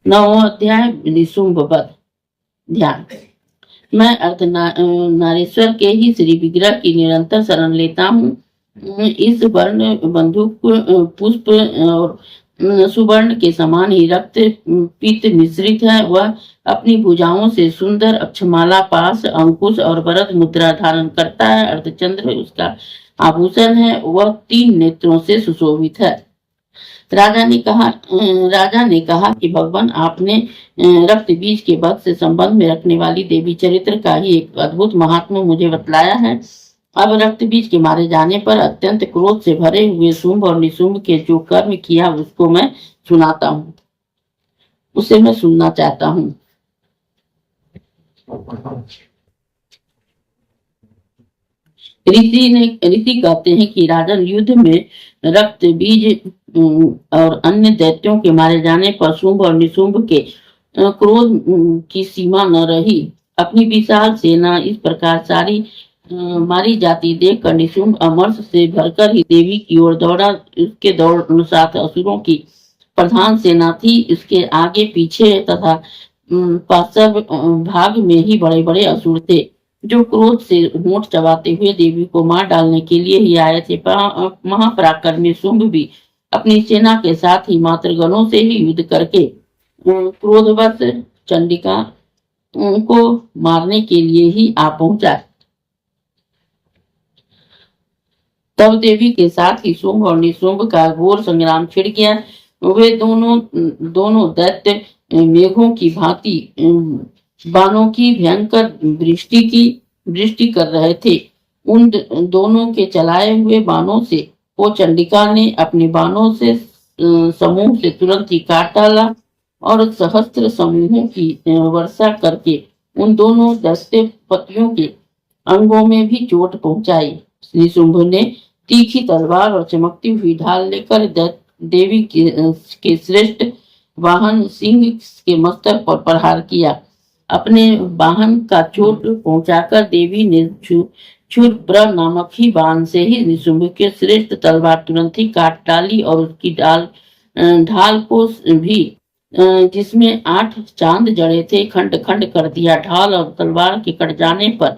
9वां अध्याय निशुंभ वध। ध्यान। मैं नारेश्वर के ही श्री विग्रह की निरंतर शरण लेता हूँ। इस वर्ण बंदूक पुष्प और सुवर्ण के समान ही रक्त पीत मिश्रित है। वह अपनी भुजाओं से सुंदर अक्षमाला, पास, अंकुश और वरद मुद्रा धारण करता है। अर्धचंद्र उसका आभूषण है। वह 3 नेत्रों से सुशोभित है। राजा ने कहा कि भगवान, आपने रक्त बीज के वध से संबंध में रखने वाली देवी चरित्र का ही एक अद्भुत महात्मा मुझे बतलाया है। अब रक्त बीज के मारे जाने पर अत्यंत क्रोध से भरे हुए शुंभ और निशुंभ के जो कर्म किया उसको मैं सुनाता हूँ, उसे मैं सुनना चाहता हूँ। ऋषि कहते हैं कि राजन, युद्ध में रक्त बीज और अन्य दैत्यों के मारे जाने पर शुंभ और निशुंभ के क्रोध की सीमा न रही। अपनी विशाल सेना इस प्रकार सारी मारी जाती देखकर निशुंभ अमर्ष से भरकर ही देवी की ओर दौड़ा। उसके दौड़ साथ असुरों की प्रधान सेना थी। इसके आगे पीछे तथा पार्श्व भाग में ही बड़े बड़े असुर थे, जो क्रोध से होंठ चबाते हुए देवी को मार डालने के लिए ही आए थे। महापराक्रमी शुंभ भी अपनी सेना के साथ ही मातृगणों से ही युद्ध करके क्रोधवश चंडिका को मारने के लिए ही आ पहुंचा। तब देवी के साथ ही शुंभ और निशुंभ का घोर संग्राम छिड़ गया। वे दोनों दैत्य मेघों की भांति बाणों की भयंकर वृष्टि कर रहे थे। उन दोनों के चलाए हुए बाणों से वो चंडिका ने अपने बाणों से समूह से तुरंत ही काट डाला और सहस्त्र समूहों की वर्षा करके उन दोनों दैत्य पतियों के अंगों में भी चोट पहुंचाई। निशुंभ ने तीखी तलवार और चमकती हुई ढाल लेकर देवी के श्रेष्ठ वाहन सिंह के मस्तक पर प्रहार किया। अपने वाहन का चोट पहुंचाकर देवी ने क्षुरप्र नामक ही बाण से ही निशुंभ के श्रेष्ठ तलवार तुरंत ही काट डाली और उसकी ढाल को भी, जिसमें 8 चांद जड़े थे, खंड खंड कर दिया। ढाल और तलवार के कट जाने पर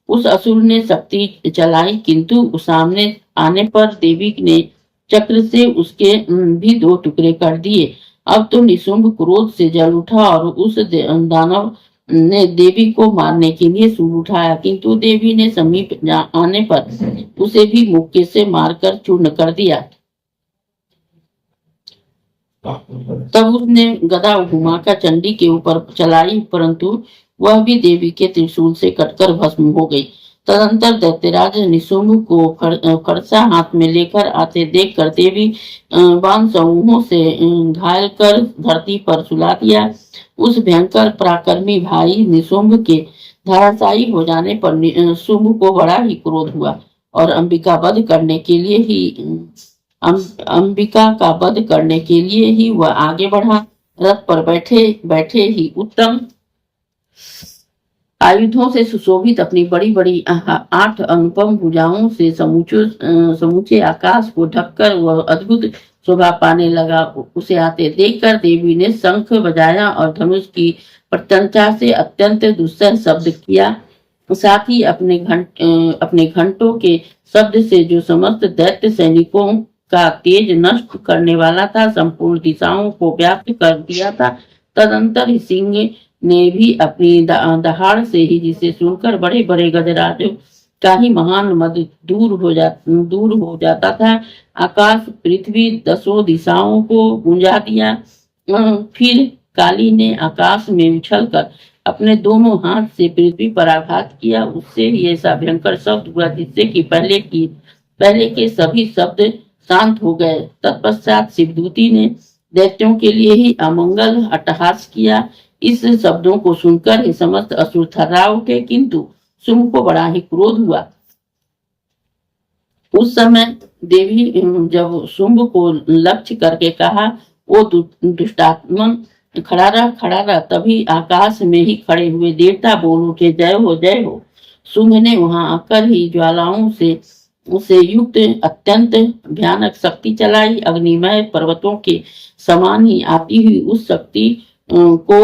उस असुर ने शक्ति चलाई, किंतु सामने आने पर देवी ने चक्र से उसके भी 2 टुकड़े कर दिए। अब तो निशुंभ क्रोध से जल उठा और उस दानव ने देवी को मारने के लिए सूर उठाया, किंतु देवी ने समीप आने पर उसे भी मुक्के से मारकर चूर्ण कर दिया। तब उसने गदा घुमाकर चंडी के ऊपर चलाई, परंतु वह भी देवी के त्रिशूल से कटकर भस्म हो गई। तदंतर दैत्यराज निशुंभ को फरसा हाथ में लेकर आते देखकर देवी बाण समूहों से घायल कर धरती पर सुला दिया। उस भयंकर पराक्रमी भाई निशुंभ के धराशायी हो जाने पर शुंभ को बड़ा ही क्रोध हुआ और अंबिका वध करने के लिए ही वह आगे बढ़ा। रथ पर बैठे ही उत्तम आयुधों से सुशोभित अपनी बड़ी बड़ी 8 अनुपम भुजाओं से समूचे आकाश को ढककर वह अद्भुत शोभा पाने लगा। उसे आते देखकर देवी ने शंख बजाया और धनुष की प्रत्यंचा से अत्यंत दुस्सह शब्द किया। साथ ही अपने घंटों के शब्द से जो समस्त दैत्य सैनिकों का तेज नष्ट करने वाला था, संपूर्ण दिशाओं को व्याप्त कर दिया था। तदंतर ही सिंह ने भी अपनी दहाड़ से ही, जिसे सुनकर बड़े बड़े गजराजों का ही महान मद दूर हो जाता था, आकाश पृथ्वी 10 दिशाओं को गुंजा दिया। फिर काली ने आकाश में उछलकर अपने दोनों हाथ से पृथ्वी पर आघात किया। उससे ही ऐसा भयंकर शब्द हुआ जिससे कि पहले के सभी शब्द शांत हो गए। तत्पश्चात शिवदूती ने दैत्यों के लिए ही अमंगल अट्टहास किया। इस शब्दों को सुनकर ही समस्त असुर थर्रा उठे, किंतु शुंभ को बड़ा ही क्रोध हुआ। उस समय देवी जब शुंभ को लक्ष्य करके कहा, वो दुष्टात्मन खड़ा रहा। तभी आकाश में ही खड़े हुए देवता बोल उठे, जय हो जय हो। शुंभ ने वहां आकर ही ज्वालाओं से युक्त अत्यंत भयानक शक्ति चलाई। अग्निमय पर्वतों के समान ही आती हुई उस शक्ति को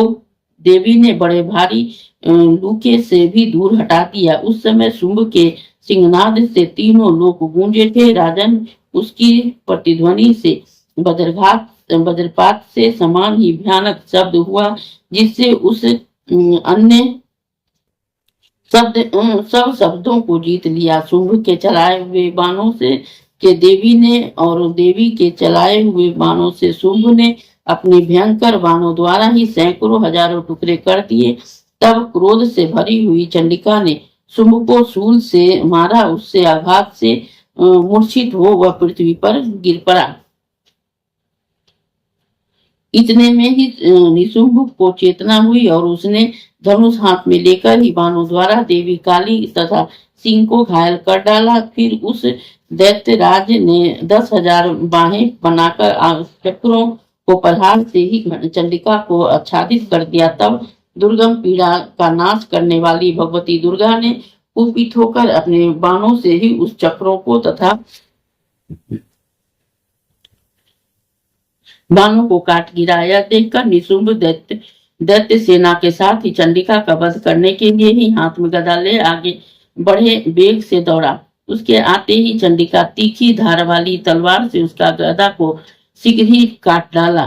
देवी ने बड़े भारी लूके से भी दूर हटा दिया। उस समय शुंभ के सिंहनाद से तीनों लोक गूंजे थे। राजन, उसकी प्रतिध्वनि से वज्रपात से समान ही भयानक शब्द हुआ, जिससे उस अन्य सब शब्दों को जीत लिया। शुंभ के चलाए हुए बाणों से के देवी ने और देवी के चलाए हुए बाणों से शुंभ ने अपने भयंकर बाणों द्वारा ही सैकड़ों हजारों टुकड़े कर दिए। तब क्रोध से भरी हुई चंडिका ने शुंभ को शूल से मारा। उससे आघात से मूर्छित हो वह पृथ्वी पर गिर पड़ा। इतने में ही निशुंभ को चेतना हुई और उसने धनुष हाथ में लेकर ही बाणों द्वारा देवी काली तथा सिंह को घायल कर डाला। फिर उस दैत्य राज ने 10,000 बाहें बनाकर चक्रों को प्रहार से ही चंडिका को आच्छादित कर दिया। तब दुर्गम पीड़ा का नाश करने वाली भगवती दुर्गा ने कुपित होकर अपने बाणों से ही उस चक्रों को तथा बाणों को काट गिराया। देखकर निशुंभ दैत्य सेना के साथ ही चंडिका का वध करने के लिए ही हाथ में गदा ले आगे बढ़े वेग से दौड़ा। उसके आते ही चंडिका तीखी धार वाली तलवार से उसका गदा को शीघ्र ही काट डाला।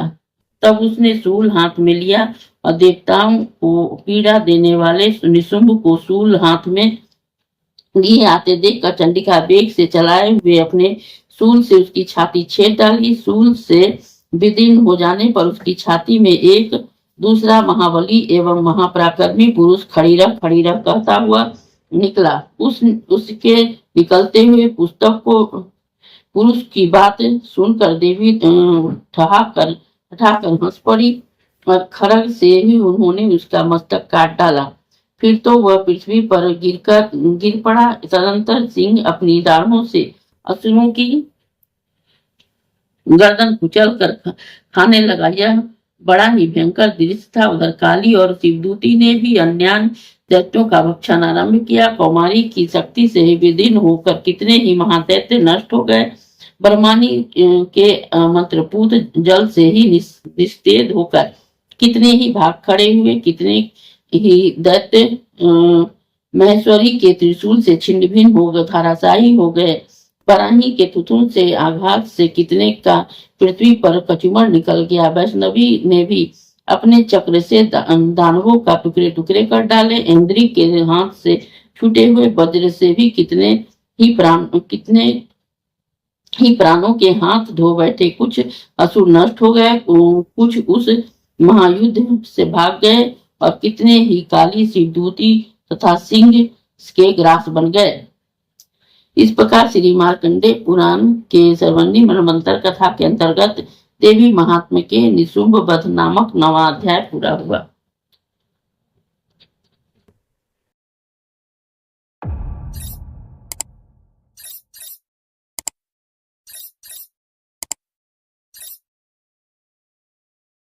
तब उसने शूल हाथ में लिया और देवताओं को पीड़ा देने वाले निशुंभ को शूल हाथ में लिए आते देखकर चंडिका वेग से चलाए हुए अपने शूल से उसकी छाती छेद डाली। शूल से विदीर्ण हो जाने पर उसकी छाती में एक दूसरा महाबली एवं महापराक्रमी पुरुष खड़ीरख खड़ीरख कहता हुआ निकला। उसके निकलते हुए पुस्तक को पुरुष की बात सुनकर देवी ठहाकर हंस पड़ी और खड़ग से ही उन्होंने उसका मस्तक काट डाला। फिर तो वह पृथ्वी पर गिर पड़ा। तदंतर सिंह अपनी दाढ़ों से असुरों की गर्दन कुचल कर खाने लगा। यह बड़ा ही भयंकर दृश्य था। उधर काली और शिवदूती ने भी अन्य दैत्यों का भक्षण आरंभ किया। कौमारी की शक्ति से विदीर्ण होकर कितने ही महादैत्य नष्ट हो गए। ब्रह्मानी के मंत्रपूत जल से ही निस्तेज होकर कितने ही भाग खड़े हुए। कितने ही दैत्य महेश्वरी के त्रिशूल से छिन्न भिन्न हो गए, धराशायी हो गए। बराही के तुतुन से आघात से कितने का पृथ्वी पर कचुमर निकल गया। वैष्णवी ने भी अपने चक्र से दानवों का टुकड़े टुकड़े कर डाले। इंद्री के हाथ से छूटे हुए वज्र से भी कितने ही प्राणों के हाथ धो बैठे। कुछ असुर नष्ट हो गए, कुछ उस महायुद्ध से भाग गए और कितने ही काली शिवदूती तथा सिंह के ग्रास बन गए। इस प्रकार श्री मार्कंडेय पुराण के सर्वणी मनवंतर कथा के अंतर्गत देवी महात्म्य के निशुंभ वध नामक 9वां अध्याय पूरा हुआ।